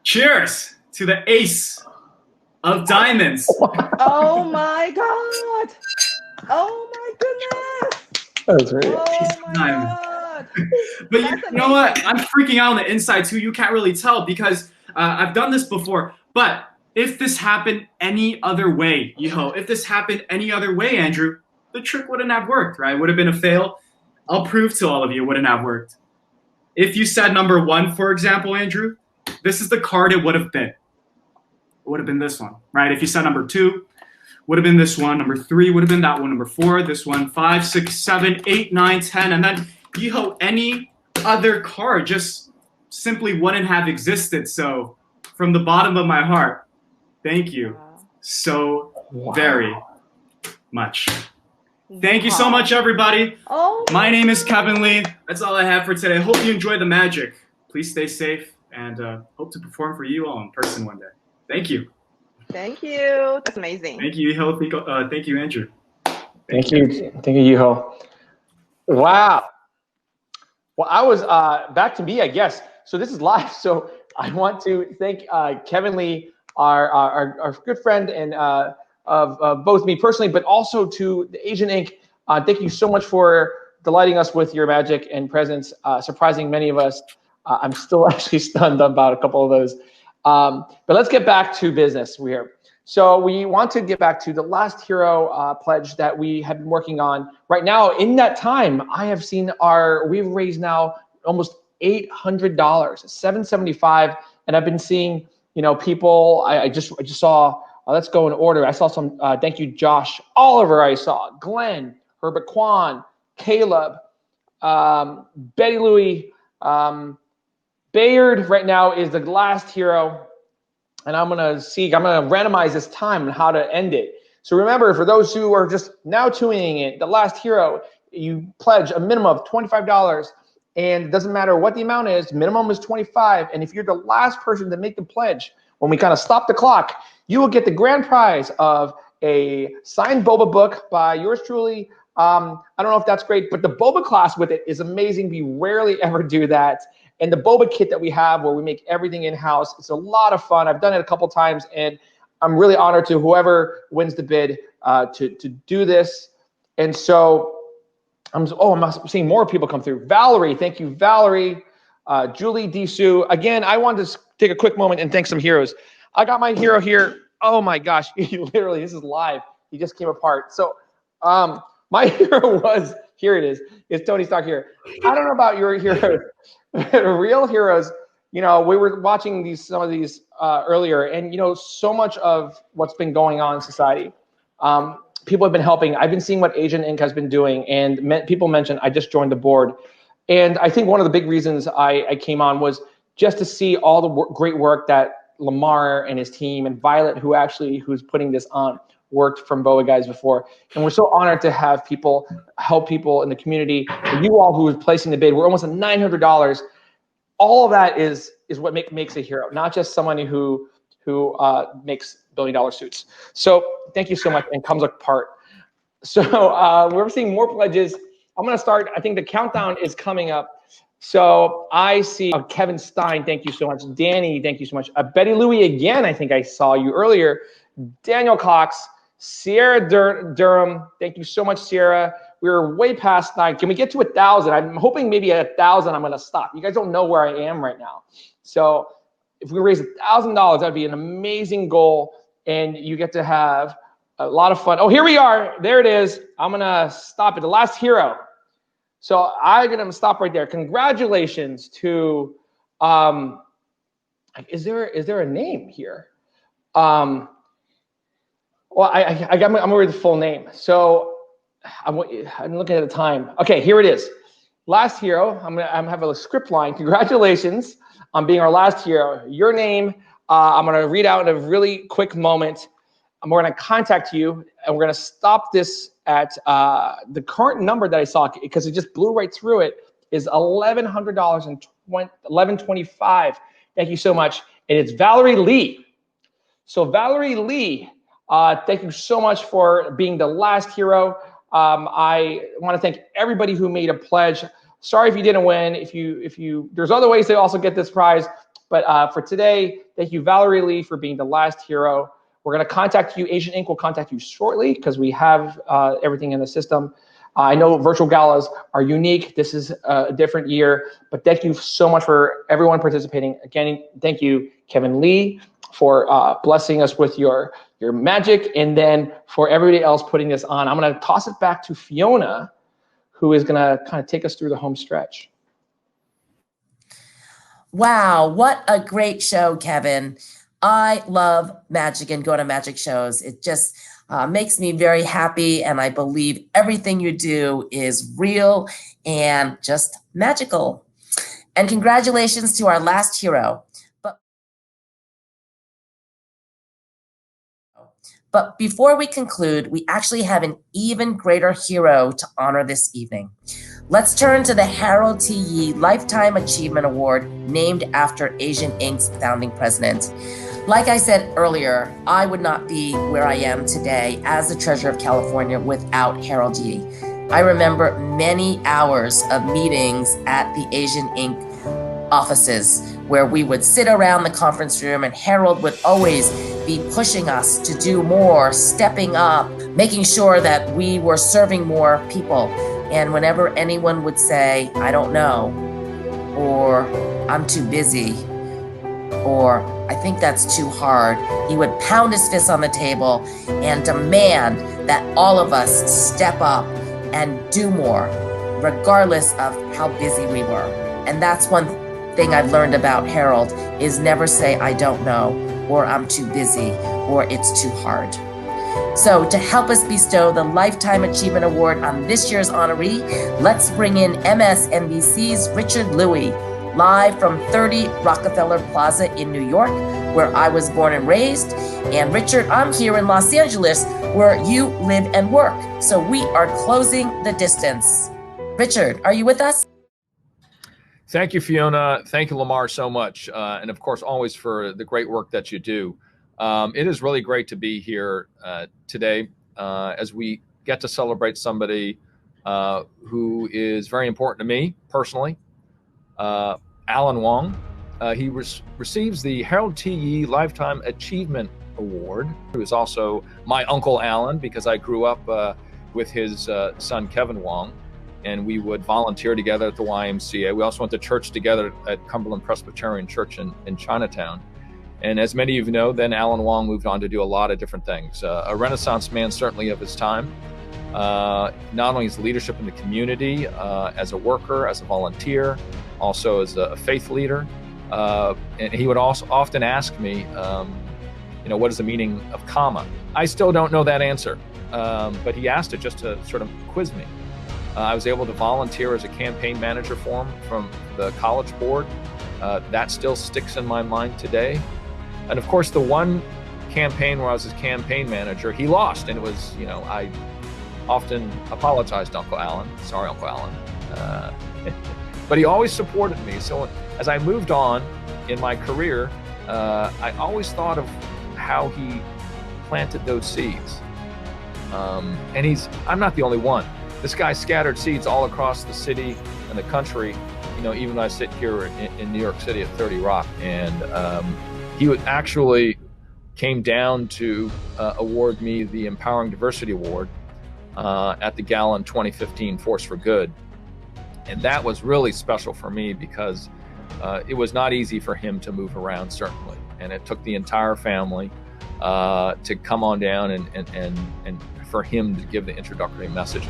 cheers to the ace of diamonds. Oh my God. Oh my goodness. That's right. Oh my God. But you know what? I'm freaking out on the inside too. You can't really tell because I've done this before. But if this happened any other way, if this happened any other way, Andrew, the trick wouldn't have worked, right? It would have been a fail. I'll prove to all of you it wouldn't have worked. If you said number 1, for example, Andrew, this is the card it would have been. It would have been this one, right? If you said number 2, would have been this one. Number 3 would have been that one. Number 4, this one. 5, 6, 7, 8, 9, 10. And then, any other card just simply wouldn't have existed. So from the bottom of my heart, thank you so very much. Thank you so much, everybody. My name is Kevin Lee. That's all I have for today. Hope you enjoy the magic. Please stay safe and hope to perform for you all in person one day. Thank you. Thank you. That's amazing. Thank you, Yeho. Thank you, Andrew. Thank you, Yeho. Wow. Well, I was back to me, I guess. So this is live. So I want to thank Kevin Lee, our good friend, and of both me personally, but also to the Asian Inc. Thank you so much for delighting us with your magic and presence, surprising many of us. I'm still actually stunned about a couple of those. But let's get back to business here. So we want to get back to the last hero pledge that we have been working on. Right now, in that time, I have seen we've raised now almost $800, $775, and I've been seeing, people. I just saw. Let's go in order. I saw some. Thank you, Josh Oliver. I saw Glenn, Herbert Kwan, Caleb, Betty Louie. Bayard right now is the last hero, and I'm gonna randomize this time on how to end it. So remember, for those who are just now tuning in, the last hero, you pledge a minimum of $25, And it doesn't matter what the amount is, minimum is 25. And if you're the last person to make the pledge, when we kind of stop the clock, you will get the grand prize of a signed boba book by yours truly. I don't know if that's great, but the boba class with it is amazing. We rarely ever do that. And the boba kit that we have where we make everything in-house, it's a lot of fun. I've done it a couple times, and I'm really honored to whoever wins the bid to do this. And so I'm seeing more people come through. Valerie, thank you, Valerie. Julie Disu. Again, I wanted to take a quick moment and thank some heroes. I got my hero here. Oh my gosh, literally, this is live. He just came apart. So my hero was, here it is. It's Tony Stark here. I don't know about your heroes. Real heroes, you know, we were watching some of these earlier, and you know, so much of what's been going on in society. People have been helping. I've been seeing what Asian Inc. has been doing, and people mentioned I just joined the board. And I think one of the big reasons I came on was just to see all the great work that Lamar and his team and Violet, who's putting this on, worked from BOA guys before. And we're so honored to have people help people in the community. And you all who are placing the bid, we're almost at $900. All of that is what makes a hero, not just somebody who makes billion-dollar suits. So thank you so much, and comes apart. So we're seeing more pledges. I'm gonna start, I think the countdown is coming up. So I see Kevin Stein, thank you so much. Danny, thank you so much. Betty Louie again, I think I saw you earlier. Daniel Cox, Sierra Durham, thank you so much, Sierra. We're way past 9. Can we get to 1,000? I'm hoping maybe at 1,000 I'm gonna stop. You guys don't know where I am right now. So if we raise $1,000, that'd be an amazing goal, and you get to have a lot of fun. Oh, here we are. There it is. I'm gonna stop it. The last hero. So I'm gonna stop right there. Congratulations to. Is there a name here? Well, I'm gonna read the full name. So I'm looking at the time. Okay, here it is. Last hero. I'm having a script line. Congratulations on being our last hero. Your name. I'm gonna read out in a really quick moment. We're gonna contact you, and we're gonna stop this at the current number that I saw, because it just blew right through it, is $1,100 and $1,125. Thank you so much. And it's Valerie Lee. So Valerie Lee, thank you so much for being the last hero. I want to thank everybody who made a pledge. Sorry if you didn't win. If you, there's other ways to also get this prize, but for today, thank you, Valerie Lee, for being the last hero. We're going to contact you. Asian Inc. will contact you shortly, because we have everything in the system. I know virtual galas are unique. This is a different year, but thank you so much for everyone participating. Again, thank you, Kevin Lee, for blessing us with your magic, and then for everybody else putting this on. I'm going to toss it back to Fiona, who is going to kind of take us through the home stretch. Wow, what a great show, Kevin. I love magic and go to magic shows. It just makes me very happy, and I believe everything you do is real and just magical. And congratulations to our last hero. But before we conclude, we actually have an even greater hero to honor this evening. Let's turn to the Harold T. Yee Lifetime Achievement Award, named after Asian Inc.'s founding president. Like I said earlier, I would not be where I am today as the Treasurer of California without Harold Yee. I remember many hours of meetings at the Asian Inc. offices where we would sit around the conference room, and Harold would always be pushing us to do more, stepping up, making sure that we were serving more people. And whenever anyone would say, I don't know, or I'm too busy, or I think that's too hard, he would pound his fist on the table and demand that all of us step up and do more, regardless of how busy we were. And that's one thing I've learned about Harold, is never say I don't know, or I'm too busy, or it's too hard. So to help us bestow the Lifetime Achievement Award on this year's honoree, let's bring in MSNBC's Richard Louie, live from 30 Rockefeller Plaza in New York, where I was born and raised. And Richard, I'm here in Los Angeles, where you live and work. So we are closing the distance. Richard, are you with us? Thank you, Fiona. Thank you, Lamar, so much. And of course, always for the great work that you do. It is really great to be here today as we get to celebrate somebody who is very important to me personally, Alan Wong. He receives the Harold T. Yee Lifetime Achievement Award. He was also my Uncle Alan because I grew up with his son, Kevin Wong, and we would volunteer together at the YMCA. We also went to church together at Cumberland Presbyterian Church in Chinatown. And as many of you know, then Alan Wong moved on to do a lot of different things. A Renaissance man, certainly of his time. Not only his leadership in the community, as a worker, as a volunteer, also as a faith leader. And he would also often ask me, what is the meaning of comma? I still don't know that answer, but he asked it just to sort of quiz me. I was able to volunteer as a campaign manager for him from the college board. That still sticks in my mind today. And of course, the one campaign where I was his campaign manager, he lost. And it was, I often apologized to Uncle Alan. Sorry, Uncle Alan. But he always supported me. So as I moved on in my career, I always thought of how he planted those seeds. And I'm not the only one. This guy scattered seeds all across the city and the country, even though I sit here in New York City at 30 Rock. And he actually came down to award me the Empowering Diversity Award at the Gala in 2015, Force for Good. And that was really special for me because it was not easy for him to move around, certainly. And it took the entire family to come on down and for him to give the introductory message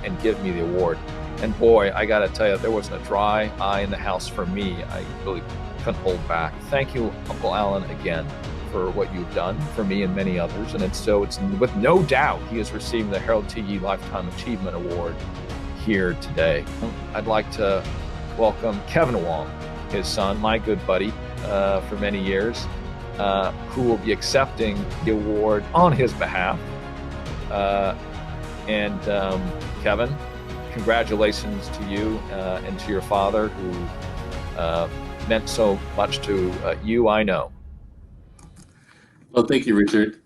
and give me the award. And boy, I gotta tell you, there wasn't a dry eye in the house for me. I really couldn't hold back. Thank you, Uncle Alan, again, for what you've done for me and many others. And it's with no doubt he is receiving the Harold T. Yee Lifetime Achievement Award here today. I'd like to welcome Kevin Wong, his son, my good buddy for many years, who will be accepting the award on his behalf. Kevin, congratulations to you and to your father, who meant so much to you, I know. Well, thank you, Richard.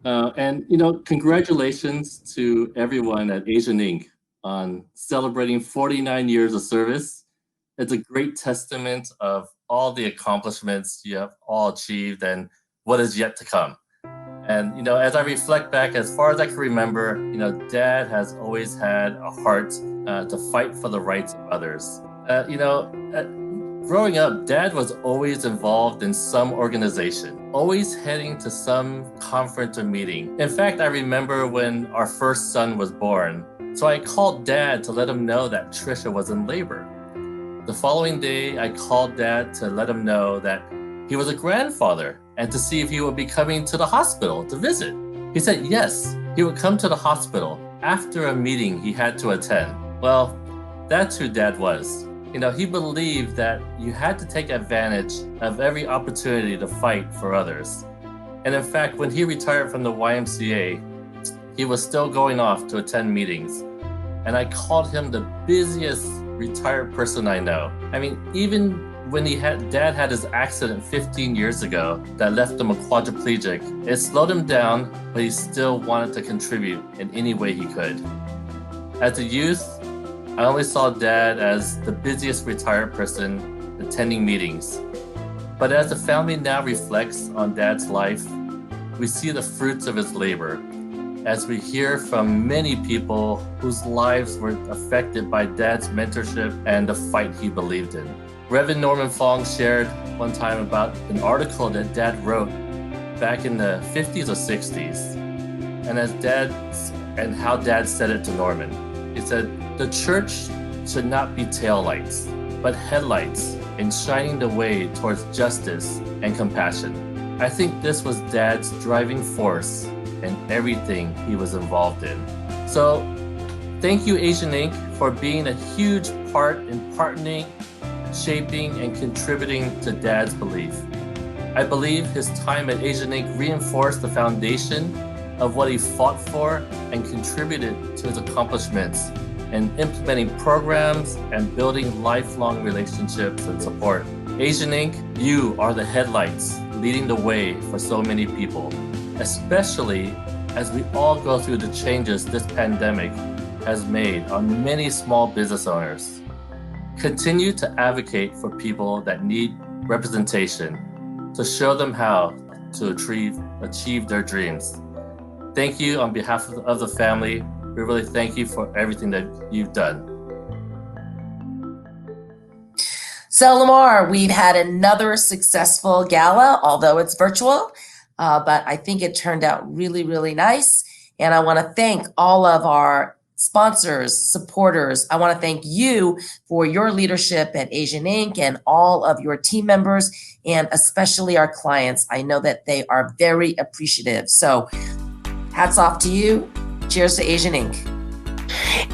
Congratulations to everyone at Asian Inc. on celebrating 49 years of service. It's a great testament of all the accomplishments you have all achieved and what is yet to come. And, as I reflect back, as far as I can remember, Dad has always had a heart to fight for the rights of others. Growing up, Dad was always involved in some organization, always heading to some conference or meeting. In fact, I remember when our first son was born, so I called Dad to let him know that Trisha was in labor. The following day, I called Dad to let him know that he was a grandfather and to see if he would be coming to the hospital to visit. He said yes, he would come to the hospital after a meeting he had to attend. Well, that's who Dad was. He believed that you had to take advantage of every opportunity to fight for others. And in fact, when he retired from the YMCA, he was still going off to attend meetings. And I called him the busiest retired person I know. I mean, even when Dad had his accident 15 years ago that left him a quadriplegic, it slowed him down, but he still wanted to contribute in any way he could. As a youth, I only saw Dad as the busiest retired person attending meetings. But as the family now reflects on Dad's life, we see the fruits of his labor as we hear from many people whose lives were affected by Dad's mentorship and the fight he believed in. Reverend Norman Fung shared one time about an article that Dad wrote back in the 50s or 60s, and how Dad said it to Norman. He said, "The church should not be taillights, but headlights in shining the way towards justice and compassion." I think this was Dad's driving force in everything he was involved in. So thank you, Asian Inc., for being a huge part in partnering, shaping, and contributing to Dad's belief. I believe his time at Asian Inc. reinforced the foundation of what he fought for and contributed to his accomplishments in implementing programs and building lifelong relationships and support. Asian Inc., you are the headlights leading the way for so many people, especially as we all go through the changes this pandemic has made on many small business owners. Continue to advocate for people that need representation, to show them how to achieve their dreams. Thank you on behalf of the family. We really thank you for everything that you've done. So Lamar, we've had another successful gala, although it's virtual, but I think it turned out really, really nice. And I want to thank all of our sponsors, supporters. I want to thank you for your leadership at Asian Inc. and all of your team members, and especially our clients. I know that they are very appreciative. So hats off to you. Cheers to Asian Inc.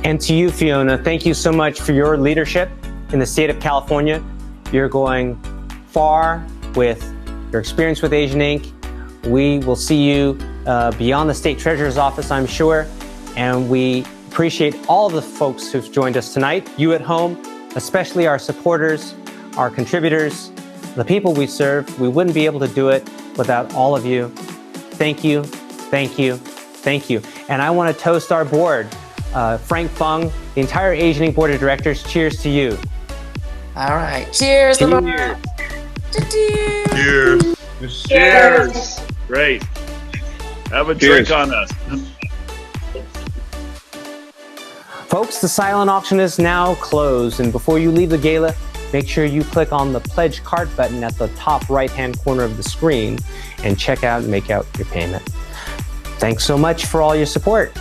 And to you, Fiona, thank you so much for your leadership in the state of California. You're going far with your experience with Asian Inc. We will see you beyond the state treasurer's office, I'm sure. And we appreciate all of the folks who've joined us tonight, you at home, especially our supporters, our contributors, the people we serve. We wouldn't be able to do it without all of you. Thank you, thank you, thank you. And I want to toast our board, Frank, Fung, the entire Asian Inc. Board of Directors. Cheers to you. All right. Cheers, Lamar. Cheers. Cheers. Great. Have a drink on us. Folks, the silent auction is now closed. And before you leave the gala, make sure you click on the Pledge Card button at the top right-hand corner of the screen and check out and make out your payment. Thanks so much for all your support.